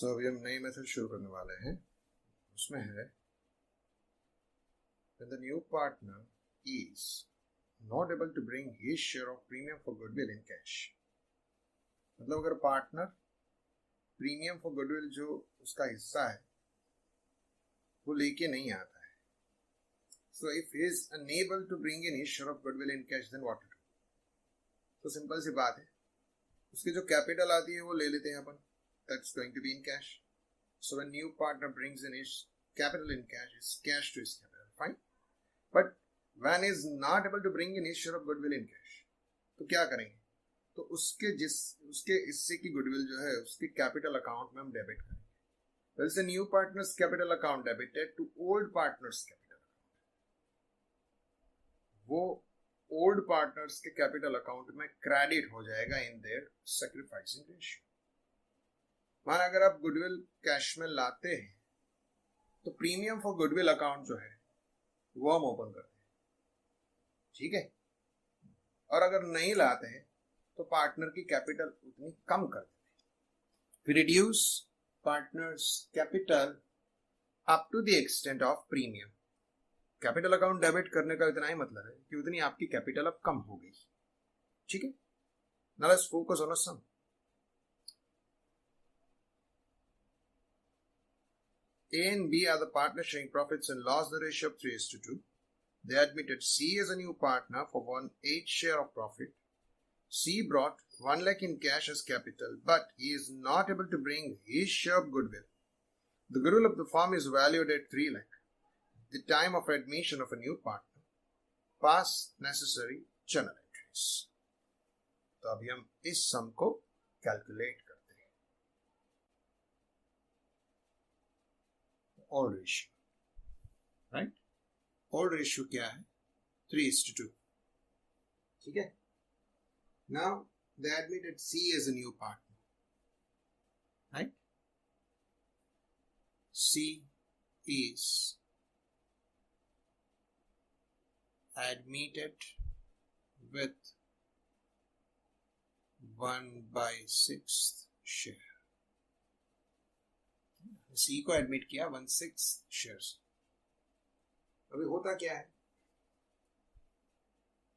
अभी हम नई मेथड शुरू करने वाले हैं। उसमें है when the new partner is not able to bring his share of premium for goodwill in cash। मतलब अगर पार्टनर प्रीमियम फॉर गुडविल जो उसका हिस्सा है वो लेके नहीं आता है, so if he is unable to bring in his share of goodwill in cash, then what to do? तो सिंपल सी बात है, उसकी जो कैपिटल आती है वो ले लेते हैं अपन, that's going to be in cash. So when new partner brings in his capital in cash, it's cash to his capital, fine. But when is not able to bring in his share of goodwill in cash, तो क्या करेंगे? तो उसके हिस्से की goodwill जो है उसके कैपिटल अकाउंट में हम डेबिट करेंगे। Well, the new partner's capital account debited to old partner's capital account. वो ओल्ड पार्टनर्स के कैपिटल अकाउंट में क्रेडिट हो जाएगा इन देयर सैक्रिफाइसिंग रेशियो। माना अगर आप गुडविल कैश में लाते हैं तो प्रीमियम फॉर गुडविल अकाउंट जो है वो हम ओपन करते हैं, ठीक है। और अगर नहीं लाते हैं तो पार्टनर की कैपिटल उतनी कम कर देते हैं। We reduce partners capital up to the extent of premium। Capital account debit करने का इतना ही मतलब है कि उतनी आपकी कैपिटल अब कम हो गई, ठीक है। Now let's focus on a sum। A and B are the partners sharing profits and loss, the ratio of 3:2. They admitted C as a new partner for 1/8 share of profit. C brought 1 lakh in cash as capital, but he is not able to bring his share of goodwill. The goodwill of the firm is valued at 3 lakh. The time of admission of a new partner. Pass necessary journal entries. तो अभी हम इस सम को calculate करते हैं। Old ratio, right? Old ratio क्या है? 3:2, ठीक है। Now they admitted C as a new partner, right? C is admitted with 1/6 share। C को एडमिट किया 1/6 शेयर्स। अभी होता क्या है,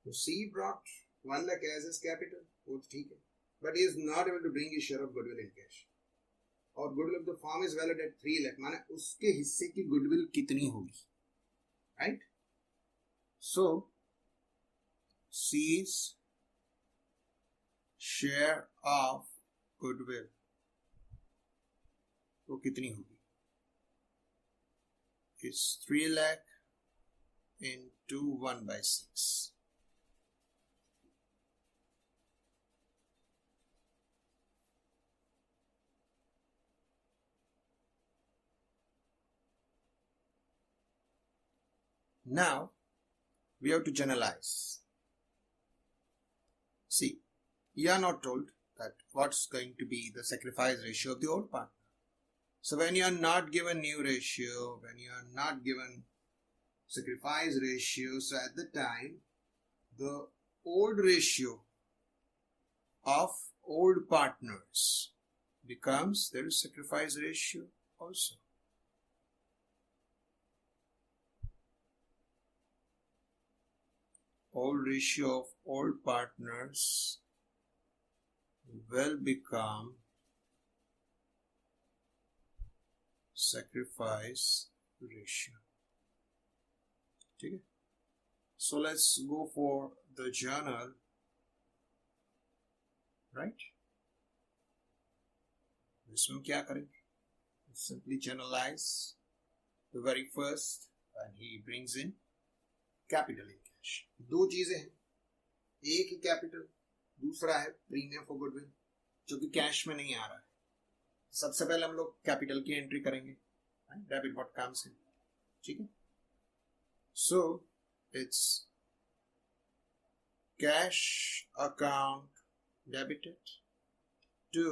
तो C brought 1 lakh as his capital, वो ठीक है, but he is not able to bring his share of goodwill in cash। और goodwill of the firm is valued at 3 lakh, माने उसके हिस्से की goodwill कितनी होगी, right? So C's share of goodwill वो कितनी होगी? It's 3 lakh into 1/6। Now we have to generalize. See, you are not told that what's going to be the sacrifice ratio of the old partner. So when you are not given new ratio, when you are not given sacrifice ratio, so at the time the old ratio of old partners becomes their sacrifice ratio also. Old ratio of old partners will become sacrifice ratio, ठीक है। So let's go for the journal, right? इसमें क्या करेंगे? Simply generalize the very first, and he brings in capital in cash। दो चीजें हैं, एक ही capital, दूसरा है प्रीमियम फॉर गुडविल जो कि कैश में नहीं आ रहा है। सबसे पहले हम लोग कैपिटल की एंट्री करेंगे, डेबिट व्हाट कम्स इन, ठीक है। So it's cash account debited to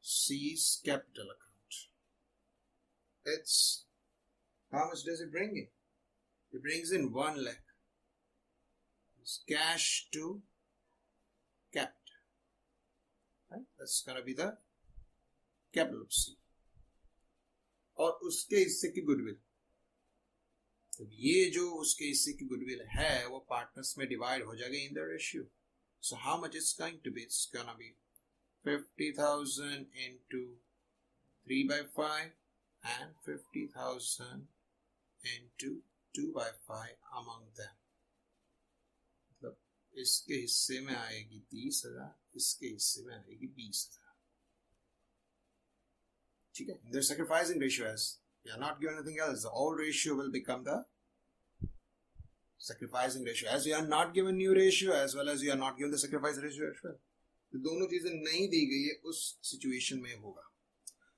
C's capital account. It's how much does it bring in? It brings in 1 lakh. It's cash to capital. right? That's gonna be the capital of C. और उसके हिस्से की goodwill, तो ये जो उसके हिस्से की गुडविल है वो पार्टनर्स में डिवाइड हो जाएगा in the ratio. So how much is going to be? It's gonna be 50,000 into 3 by 5 and 50,000 into 2 by 5 among them. मतलब इसके हिस्से में आएगी 30,000, इसके हिस्से में आएगी 20,000. ठीक है? The sacrificing ratio, as we are not given anything else, the old ratio will become the sacrificing ratio. As we are not given new ratio as well as we are not given the sacrifice ratio as well. तो दोनों चीजें नहीं दी गई है, उस situation में होगा.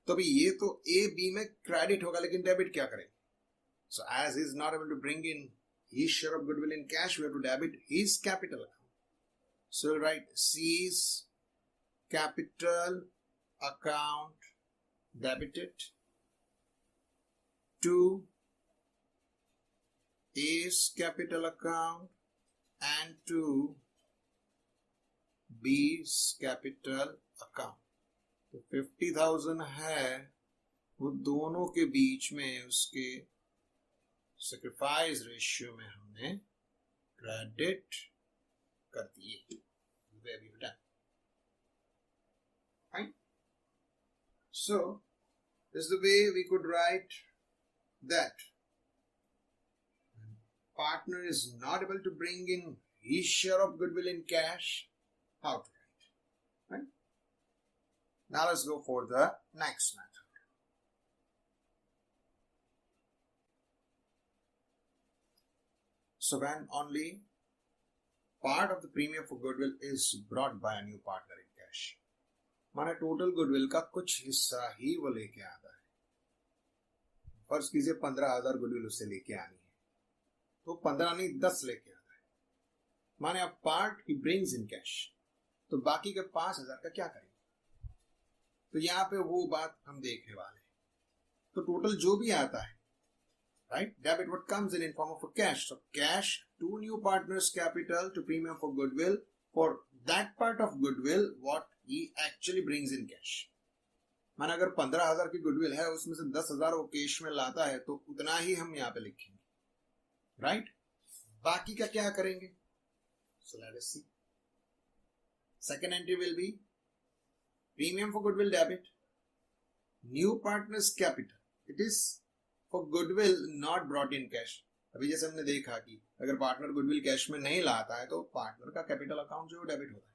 तो अभी ये तो A B में क्रेडिट होगा, लेकिन डेबिट क्या करें? So as he is not able to bring in his share of goodwill in cash, we have to debit his capital account. So we'll write C's capital account debited to A's capital account and to B's capital account. तो 50,000 है, वो दोनों के बीच में उसके sacrifice ratio में हमने credit कर दिए. Where we've done. Right? So this is the way we could write that partner is not able to bring in his share of goodwill in cash. How to write? Right? Now let's go for the next method. So when only part of the premium for goodwill is brought by a new partner in cash, माना total goodwill का कुछ हिस्सा ही वो लेके आता है. फर्ज कीजिए 15,000 गुडविल उससे लेके आनी है, तो 15 नहीं 10 लेके आता है. माने अब part he brings in cash, तो बाकी के 5,000 का क्या करेंगे? तो यहाँ पे वो बात हम देखने वाले हैं. तो टोटल जो भी आता है, right, debit what comes in form of a cash. So cash to new partners capital to premium for goodwill, for that part of goodwill what he actually brings in cash. माना अगर 15,000 की goodwill है, उसमें से 10,000 वो cash में लाता है, तो उतना ही हम यहाँ पे लिखेंगे, राइट? बाकी का क्या करेंगे? So let us see. Second entry will be premium for goodwill debit, new partners capital. It is for goodwill not brought in cash. अभी जैसे हमने देखा कि अगर पार्टनर गुडविल कैश में नहीं लाता है, तो पार्टनर का कैपिटल अकाउंट जो डेबिट होता है.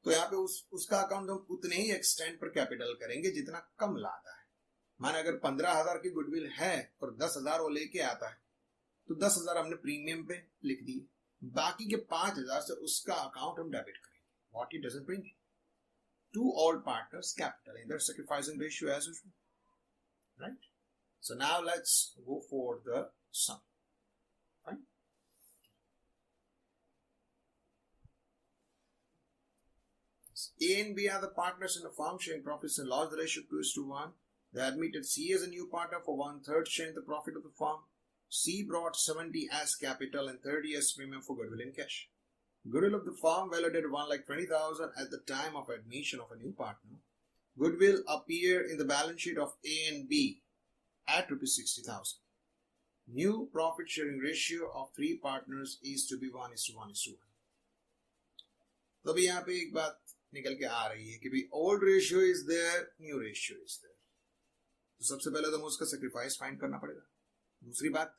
तो यहाँ पे उसका अकाउंट हम उतने ही एक्सटेंड पर कैपिटल करेंगे जितना कम लाता है. माना अगर 15,000 की गुडविल है और 10,000 वो लेके आता है, तो 10,000 हमने प्रीमियम पे लिख दिए. बाकी के 5,000 से उसका अकाउंट हम डेबिट करेंगे. What he doesn't bring to all partners capital in their sacrificing ratio as usual, right? So now let's go for the sum. Right? A and B are the partners in the firm sharing profits and loss. The ratio 2:1. They admitted C as a new partner for 1/3 sharing the profit of the firm. C brought 70 as capital and 30 as premium for goodwill in cash. Goodwill of the firm valued at 1,20,000 at the time of admission of a new partner. Goodwill appear in the balance sheet of A and B at ₹60,000. New profit sharing ratio of 3 partners is to be 1:1:1. तो अभी यहाँ पे एक बात निकल के आ रही है कि भाई old ratio is there, new ratio is there. तो सबसे पहले तो हमें उसका सेक्रीफाइस फाइंड करना पड़ेगा. दूसरी बात,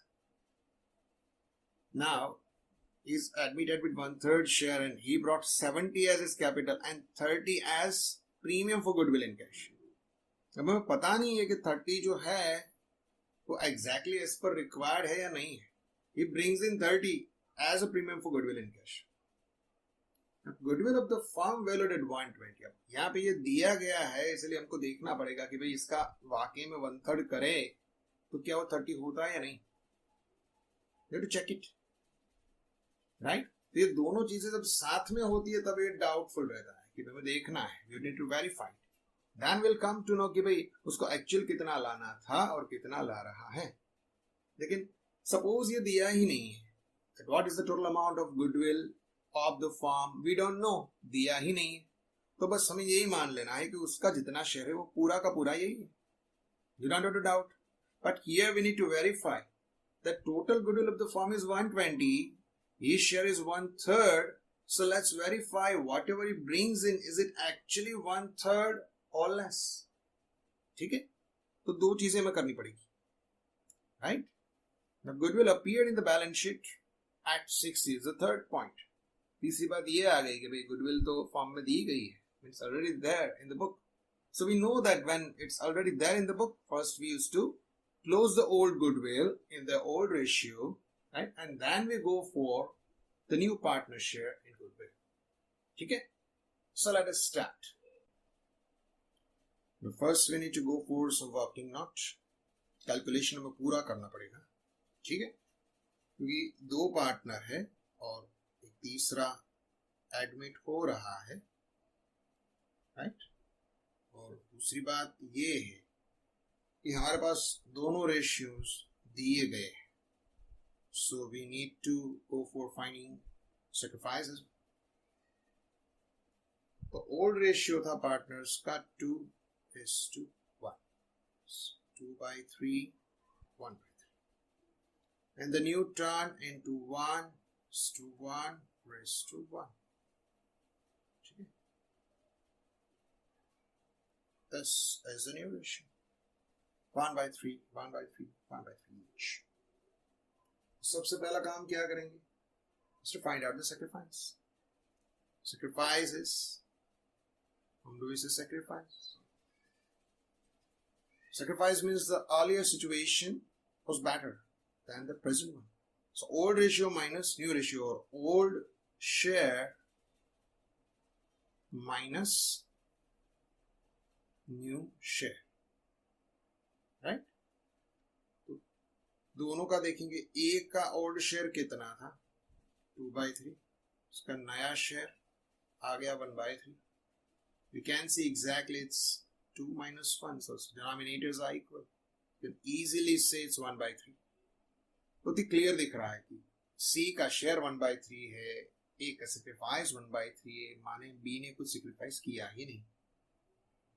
now is admitted with 1/3 share and he brought 70 as his capital and 30 as premium for goodwill in cash. अब हमें पता नहीं है कि 30 जो है वो exactly as per required है या नहीं है. He brings in 30 as a premium for goodwill in cash. Goodwill of the firm valued at 120. अब यहाँ पे ये दिया गया है, इसलिए हमको देखना पड़ेगा कि भाई इसका वाकई में 1/3 करे तो क्या वो 30 होता है या नहीं. You have to check it, right? तो ये दोनों चीजें जब साथ में होती है तब ये डाउटफुल रहता है कि हमें देखना है. You need to verify, then will come to know कि भाई उसको एक्चुअल कितना लाना था और कितना ला रहा है. लेकिन सपोज ये दिया ही नहीं है, what is the total amount of goodwill of the firm, we don't know, दिया ही नहीं है. तो बस हमें यही मान लेना है कि उसका जितना शेयर है वो पूरा का पूरा यही है. You don't have to doubt. But here we need to verify that total goodwill of the firm is 120. His share is 1/3. So let's verify whatever he brings in, is it actually 1/3 or less? ठीक है? तो दो चीजें हमें करनी पड़ेगी. Right? Now goodwill appeared in the balance sheet at 60 is the third point. तीसरी बात ये आ गई कि भाई goodwill तो फॉर्म में दी गई है. It's already there in the book. So we know that when it's already there in the book, first we used to close the old goodwill in the old ratio, right? And then we go for the new partner share in goodwill. Okay? So let us start. But first we need to go for some working note. Calculation हमें पूरा करना पड़ेगा. ठीक है? क्योंकि दो partner है और एक तीसरा एडमिट हो रहा है, राइट? और दूसरी बात ये है कि हमारे पास दोनों रेशियोज दिए गए हैं. So we need to go for finding sacrifices. तो ओल्ड रेशियो था पार्टनर्स का 2:1, 2/3, 1/3, and the new turn into 1:1. This is the new ratio. 1/3, 1/3, 1/3 each. सबसे पहला काम क्या करेंगे? Is to find out the sacrifice. Sacrifice is, how do we say sacrifice? Sacrifice means the earlier situation was better than the present one. So old ratio minus new ratio, or old share minus new share, right? तो दोनों का देखेंगे. एक का old share कितना था? 2/3. उसका नया शेयर आ गया 1/3. You can see exactly it's 2 minus 1, so denominators are equal. You can easily say it's 1/3. बहुत ही क्लियर दिख रहा है कि C का शेयर 1/3 है, A का सेक्रीफाइस 1/3 है, माने B ने कुछ सेक्रीफाइस किया ही नहीं.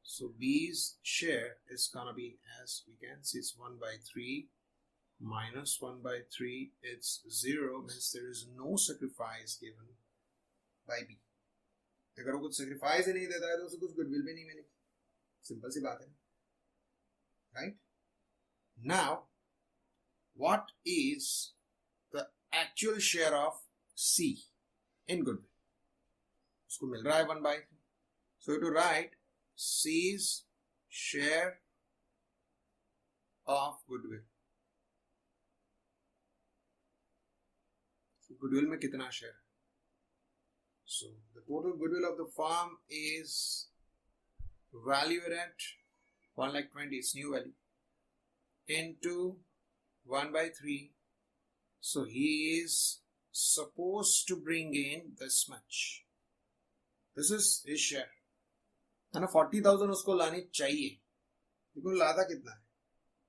So B's share is gonna be, as we can see, it's 1/3 minus 1/3. It's 0, means there is no sacrifice given by B. अगर वो कुछ sacrifice ही नहीं देता है तो उसे कुछ goodwill भी नहीं मिलेगी. सिंपल सी बात है, right? Now, what is the actual share of C in goodwill? उसको मिल रहा है 1/3. So to write C's share of goodwill. So goodwill में कितना share? So the total goodwill of the firm is valued at 1,20,000. It's new value into 1/3. So he is supposed to bring in this much. This is his share. है ना? 40,000 उसको लानी चाहिए, लेकिन लाता कितना है?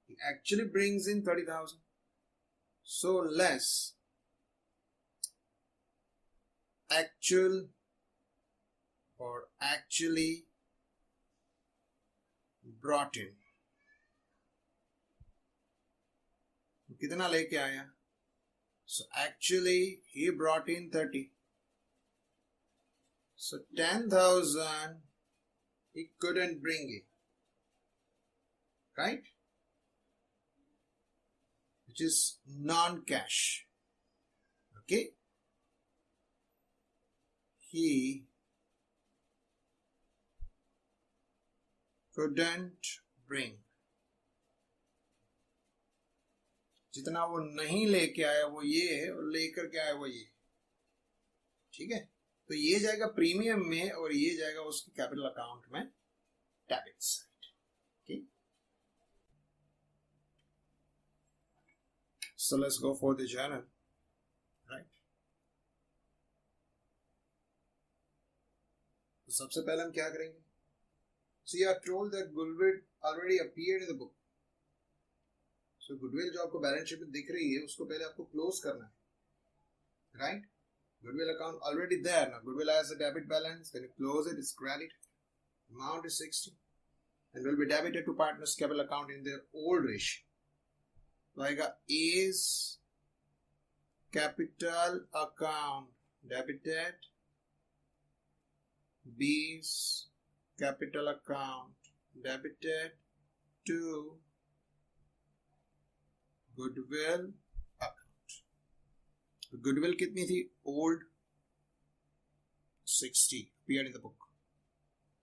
He actually brings in 30,000. So less actual or actually brought in. कितना लेके आया? So actually he brought in 30. So 10,000 he couldn't bring it, right? Which is non-cash. Okay? He couldn't bring. जितना वो नहीं लेके आया वो ये है, और लेकर के आया वो ये. ठीक है? तो ये जाएगा प्रीमियम में और ये जाएगा उसके कैपिटल अकाउंट में, debit side. Okay, so let's go for the journal, right? तो सबसे पहले हम क्या करेंगे? So you are told that goodwill already appeared in the book. So goodwill जो आपको बैलेंस शीट में दिख रही है उसको पहले आपको क्लोज करना है, right? Goodwill account already there. Now goodwill has a debit balance. Then you close it. It's credit. amount is 60 and will be debited to partners capital account in their old ratio. तो आएगा A's capital account debited, B's capital account debited to goodwill account. तो goodwill कितनी थी? Old 60 appeared in the book.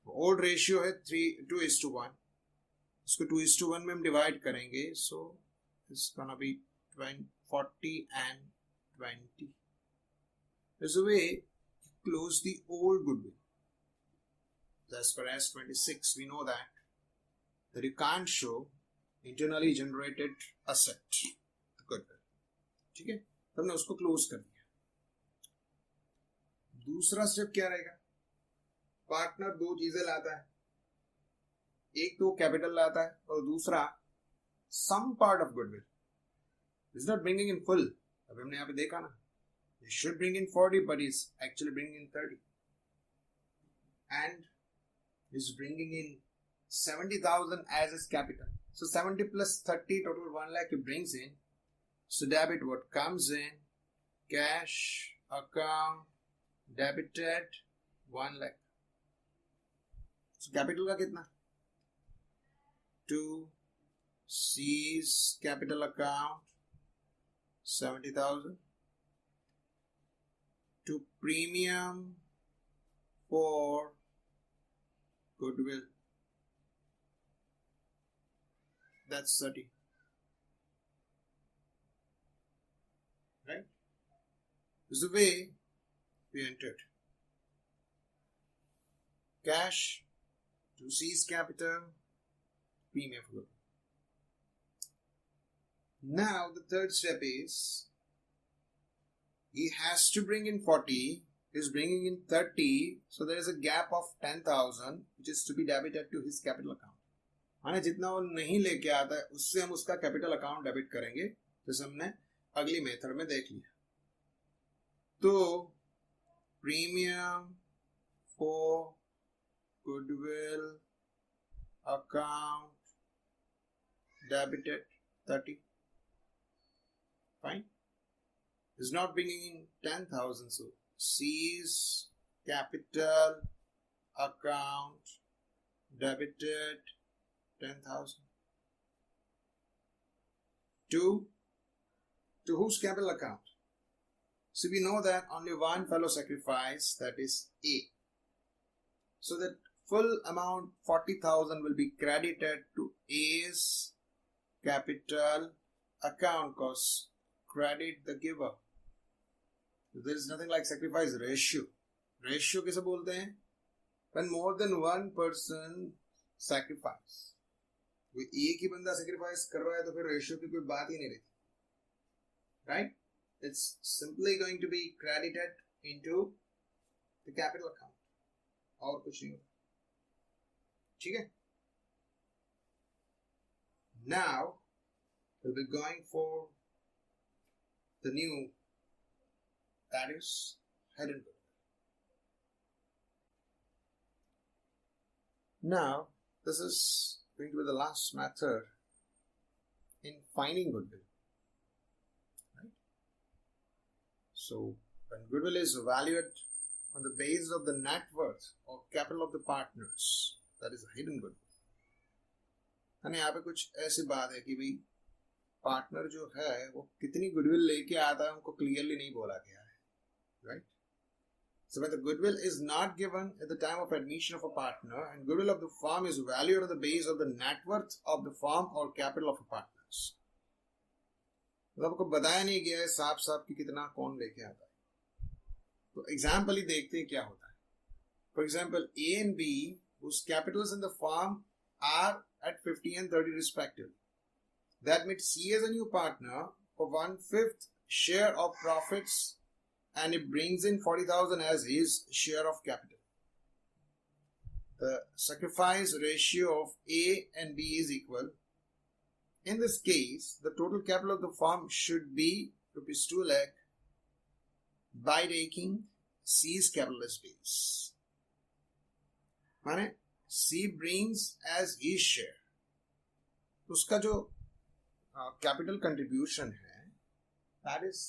Old ratio है 2:1. इसको 2:1 में हम divide करेंगे, so it's gonna be 40 and 20. There's a way to close the old goodwill. As per S26, we know that you can't show internally generated asset goodwill. ठीक है, तो हमने उसको क्लोज कर दिया. दूसरा स्टेप क्या रहेगा? पार्टनर दो चीजें लाता है, एक तो कैपिटल लाता है और दूसरा some part of goodwill. He's not bringing in full. अब हमने यहाँ पे देखा ना, he should bring in 40 but he's actually bringing in 30 and he's bringing in 70,000 as his capital. So 70 plus 30 total 1 lakh he brings in. So debit what comes in, cash account debited 1 lakh. So capital का कितना? 2 C's capital account 70,000 to premium for goodwill, that's 30, right? This is the way we entered. Cash to C's capital, premium for goodwill. Now the third step is he has to bring in 40, he is bringing in 30, so there is a gap of 10,000 which is to be debited to his capital account. माने जितना वो नहीं लेके आता है उससे हम उसका कैपिटल अकाउंट डेबिट करेंगे, जैसे हमने अगली मेथड में देख लिया. तो premium for goodwill account debited 30. Fine. Is not bringing in 10,000, so C's capital account debited 10,000 to whose capital account? So we know that only one fellow sacrifice, that is A. So that full amount 40,000 will be credited to A's capital account cost. Credit the giver. There is nothing like sacrifice ratio. Ratio किसे बोलते हैं? When more than one person sacrifice. कोई एक ही बंदा sacrifice कर रहा है तो फिर ratio की कोई बात ही नहीं रहती. Right? It's simply going to be credited into the capital account. और कुछ नहीं होता. ठीक है? Now we'll be going for the new, that is hidden goodwill. Now this is going to be the last method in finding goodwill, right? So when goodwill is valued on the basis of the net worth or capital of the partners, that is a hidden goodwill. and यहाँ पे कुछ ऐसी बात है कि भाई partner जो है वो कितनी गुडविल लेके आता है उनको क्लियरली नहीं बोला गया है, right? So when the goodwill is not given at the time of admission of a partner and goodwill of the firm is valued on the basis of the net worth of the firm or capital of a partners, मतलब आपको बताया नहीं गया है साफ साफ कि कितना कौन लेके आता है. तो एग्जाम्पल ही देखते हैं क्या होता है. For example A and B whose capitals in the firm are at 50 and 30 respectively. That means C as a new partner for 1/5 share of profits and it brings in 40,000 as his share of capital. The sacrifice ratio of A and B is equal. In this case, the total capital of the firm should be rupees 2 lakh by taking C's capital as base. माने C brings as his share, उसका जो capital contribution है, that is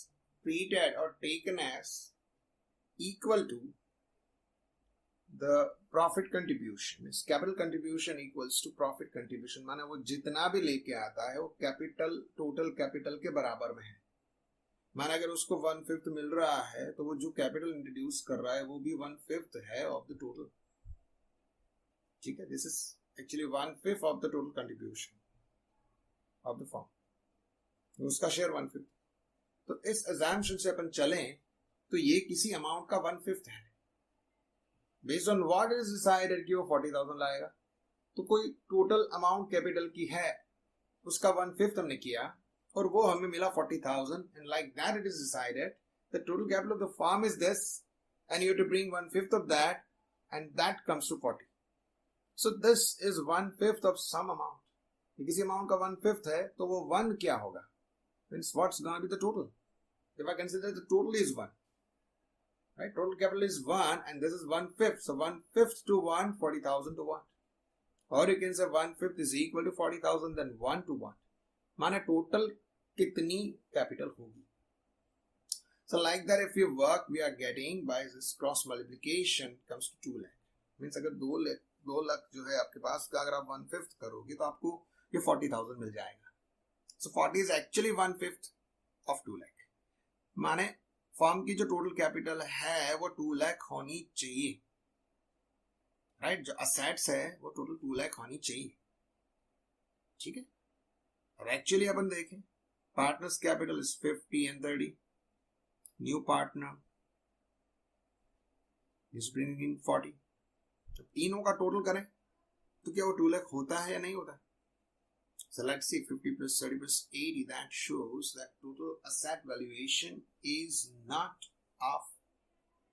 treated or taken as equal to the profit contribution. Means capital contribution equals to profit contribution. माने वो जितना भी लेके आता है वो कैपिटल टोटल कैपिटल के बराबर में है. माना अगर उसको 1/5 मिल रहा है तो वो जो कैपिटल इंट्रोड्यूस कर रहा है वो भी 1/5 है ऑफ द टोटल. ठीक है, this is actually 1/5 of the total contribution of the form. उसका शेयर 1/5. तो इस assumption से अपन चलें तो ये किसी अमाउंट का 1/5 है. Based on what is decided कि वो 40,000 लाएगा. तो कोई टोटल अमाउंट कैपिटल की है उसका 1/5 हमने किया और वो हमें मिला 40,000, and like that it is decided the total capital of the firm is this and you have to bring 1/5 of that and that comes to 40. So this is 1/5 of some amount. ये किसी amount का 1/5 है तो वो 1 क्या होगा? Means what's going to be the total? If I consider the total is 1, right? Total capital is 1 and this is 1/5. So 1/5 to 1, 40,000 to 1. Or you can say 1/5 is equal to 40,000 then 1 to 1. माने total कितनी capital होगी. So like that if you work we are getting by this cross multiplication comes to 2 lakh. Means अगर 2 लाख जो है आपके पास का अगर आप 1/5 करोगे तो आपको ये 40,000 मिल जाएगा. So 40 is actually 1/5 of 2 lakh. माने फर्म की जो टोटल कैपिटल है वो 2 लाख होनी चाहिए. राइट, जो असेट्स है वो टोटल 2 लाख होनी चाहिए. ठीक है. और एक्चुअली अपन देखें partners capital is 50 and 30. New partner is bringing in 40. तो तीनों का टोटल करें तो क्या वो 2 लाख होता है या नहीं होता? So let's see, 50 plus 30 plus 80, that shows that total asset valuation is not of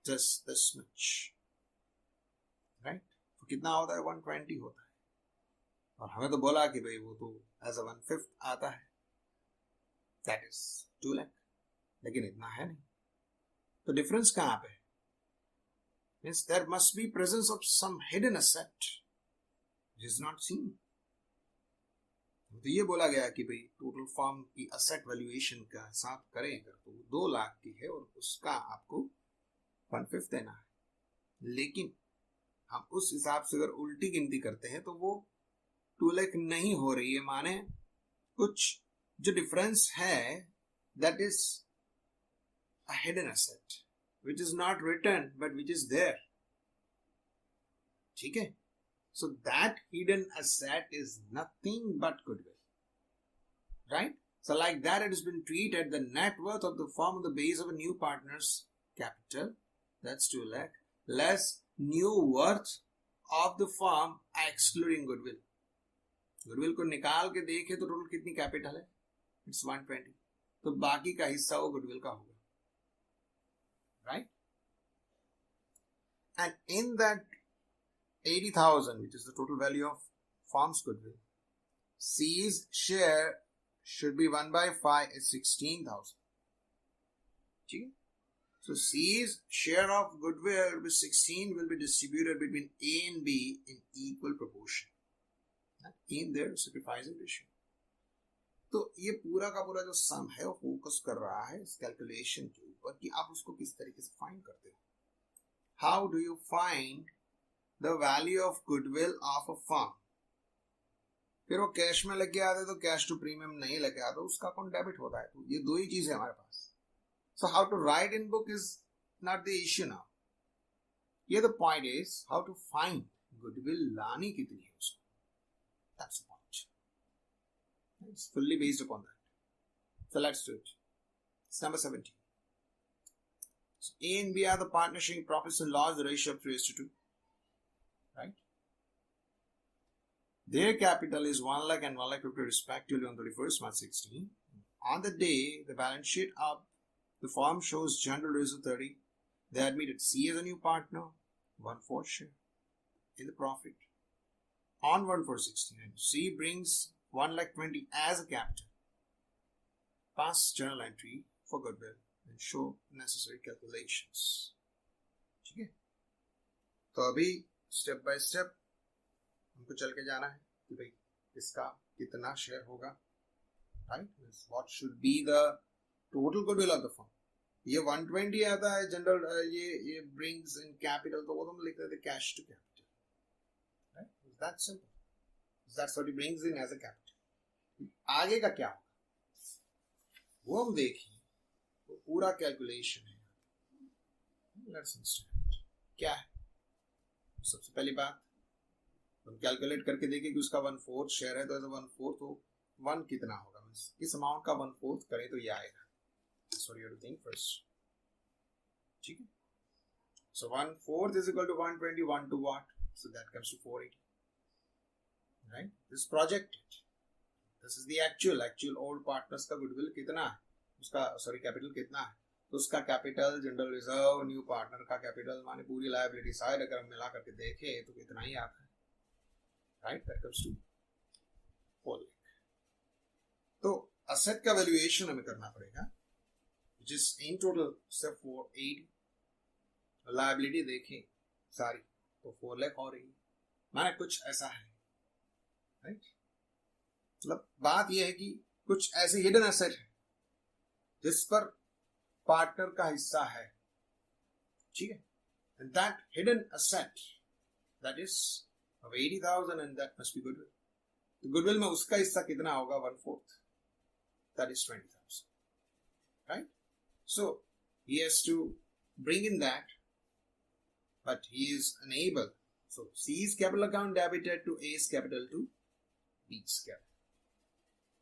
just this much, right? तो कितना होता है? 120 होता है. और हमें तो बोला कि भाई वो तो as a 1/5 आता है, that is 2 lakh. लेकिन इतना है नहीं. तो डिफरेंस कहाँ पे? Means there must be presence of some hidden asset which is not seen. तो ये बोला गया कि भाई टोटल फर्म की असेट वैल्यूएशन का हिसाब करें अगर तो 2 लाख की है और उसका आपको 1/5 देना है. लेकिन हम उस हिसाब से अगर उल्टी गिनती करते हैं तो वो 2 लाख नहीं हो रही है. माने कुछ जो डिफरेंस है that is a hidden asset which is not written but which is there. ठीक है. So that hidden asset is nothing but goodwill, right? So like that it has been treated the net worth of the firm on the base of a new partner's capital, that's 2 lakh, less new worth of the firm excluding goodwill. Goodwill को निकाल के देखे तो total कितनी capital है? It's 120. तो बाकी का हिस्सा वो goodwill का होगा, right? And in that 80,000, which is the total value of firm's goodwill, C's share should be 1/5 is 16,000. Okay? So C's share of goodwill with 16 will be distributed between A and B in equal proportion. In their sacrificing ratio. तो ये पूरा का पूरा जो सम है वो focus कर रहा है इस कैलकुलेशन के ऊपर कि आप उसको किस तरीके से फाइंड करते हो. How do you find the value of goodwill of a firm? फिर वो कैश में लेके आते तो कैश टू प्रीमियम नहीं लेके आते, उसका अकाउंट डेबिट होता है. तो ये दो ही चीज है हमारे पास. So how to write in book is not the issue now. ये the point is how to find goodwill लानी कितनी है उसको. That's the point. It's fully based upon that. So let's do it. It's number 17. So A and B are the partnership profits and loss, the ratio of 3:2. Right? Their capital is 1 lakh and 1,50,000 respectively on 31st March 16. On the day, the balance sheet of the firm shows general reserve 30. They admitted C as a new partner, 1/4 share in the profit on 1/4/16. And C brings 1,20,000 as a capital. Pass journal entry for goodwill and show necessary calculations. ठीक है. तो अभी step by step हमको चल के जाना है कि भाई इसका कितना शेयर होगा, right? What should be the total goodwill of the firm. ये 120 आता है जनरल, ये ब्रिंग्स इन कैपिटल, तो वो तो हम लिख देते cash to capital, right? That simple, that's what it brings in as a capital. आगे का क्या होगा वो हम देखें, वो पूरा कैलकुलेशन है। लेट्स अंडरस्टैंड क्या है। सबसे पहली बात हम कैलकुलेट करके देखें कि उसका 1/4 शेयर है, तो ऐसा 1/4 तो 1 कितना होगा, मींस इस अमाउंट का 1/4 करें तो ये आएगा। So you have to think first, ठीक है? So 1/4 is equal to 120, 1 to what? So that comes to 480, right? This projected, this is the actual old partners का गुडविल कितना है, उसका कैपिटल कितना है, तो उसका capital, general reserve, new partner का कैपिटल, माने पूरी लायबिलिटी साइड अगर हम मिला करके देखें तो कितना ही आता है, right? That comes to 4 lakh. तो असेट का वैल्यूएशन हमें करना पड़ेगा, व्हिच इज इन टोटल से 480। लायबिलिटी देखें सारी तो 4 लाख हो रही है, माने कुछ ऐसा है, राइट? मतलब बात यह है कि कुछ ऐसे हिडन एसेट है जिस पर पार्टनर का हिस्सा है, ठीक है? And that hidden asset that is of 80,000 and that must be goodwill. तो goodwill में उसका हिस्सा कितना होगा? 1/4, that is 20,000, right? So he has to bring in that, but he is unable. So C's capital account debited to A's capital to B's capital,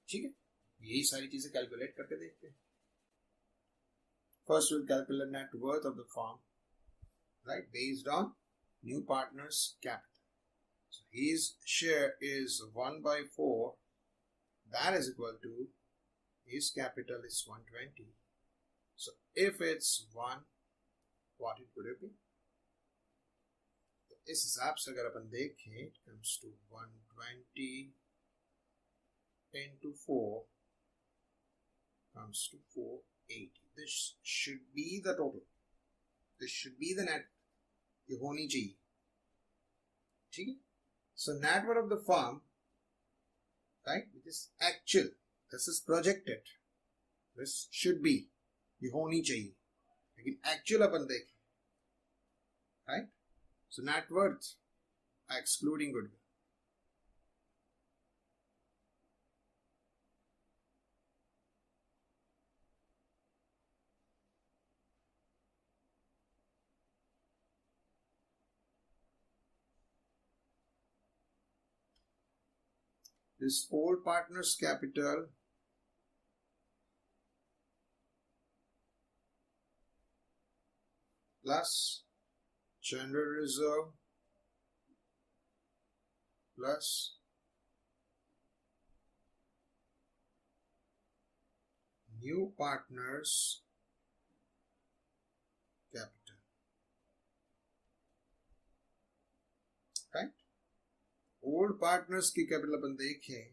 ठीक है? यही सारी चीजें कैलकुलेट करके देखते हैं। First we'll calculate net worth of the firm, right, based on new partner's capital. So his share is 1/4, that is equal to his capital is 120. So if it's 1, what it would be? इस हिसाब से अगर अपन देखें, it comes to 120 into 4 comes to 480. This should be the total, this should be the net, ये होनी चाहिए, ठीक है? So net worth of the firm, right, which is actual, this is projected, this should be, ये होनी चाहिए, लेकिन actual अपन देखें, right? So net worth excluding goodwill, this old partner's capital plus general reserve plus new partner's capital, right? Old partners की capital अपन देखें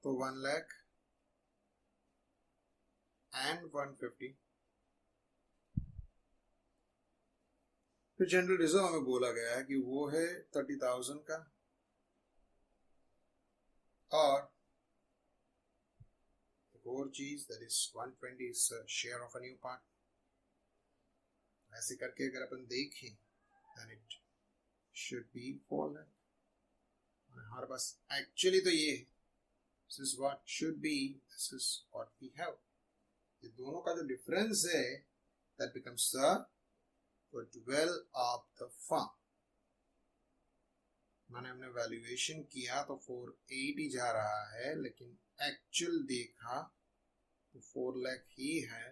तो 1 lakh and 150। फिर general reserve हमें बोला गया है कि वो है 30,000 का, और एक और चीज that is 120 is share of a new partner. ऐसे करके अगर अपन देखें then it should be 4 lakh. हमारे पास एक्चुअली तो ये this is what should be, this is what we have. ये दोनों का जो डिफरेंस है that becomes the goodwill of the firm. मैंने हमने वैल्यूएशन किया तो 480 जा रहा है, लेकिन एक्चुअल देखा तो 4 लाख ही है,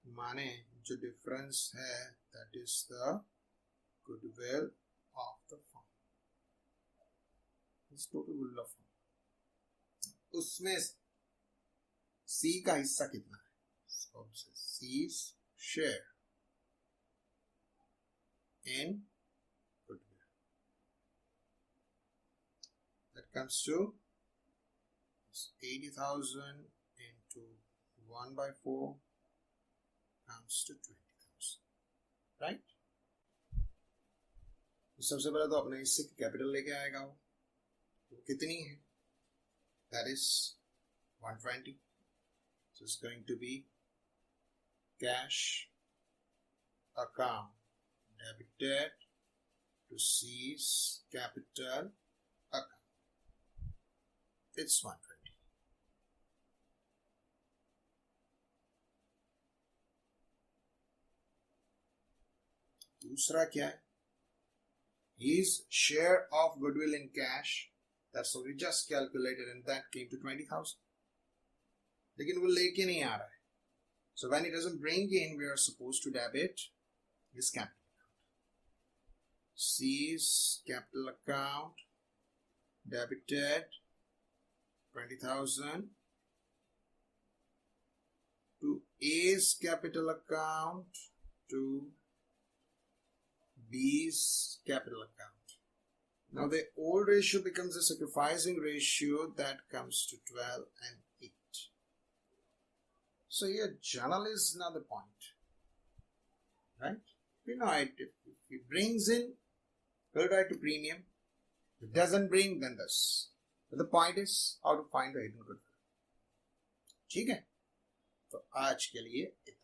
माने जो डिफरेंस है that is the goodwill of the firm, इस टोटल गुडविल ऑफ फर्म। उसमें सी का हिस्सा कितना है, C's share in goodwill, that comes to 80,000 into 1/4 comes to 20,000, right? सबसे पहले तो अपने हिस्से की कैपिटल लेके आएगा वो, तो कितनी है, that is 120. So it's going to be cash account debited to C's capital account. It's 120. दूसरा क्या है, his share of goodwill in cash, that's what we just calculated, and that came to 20,000. लेकिन वो लेके नहीं आ रहा है, so when it doesn't bring in, we are supposed to debit his capital account. C's capital account debited 20,000 to A's capital account to B's capital account. Now the old ratio becomes a sacrificing ratio that comes to 12 and 8. So here journal is another point, right? We know it. If it brings in, we'll write to premium. If it doesn't bring, then this. But the point is how to find the hidden goodwill. ठीक है, तो आज के लिए इतना.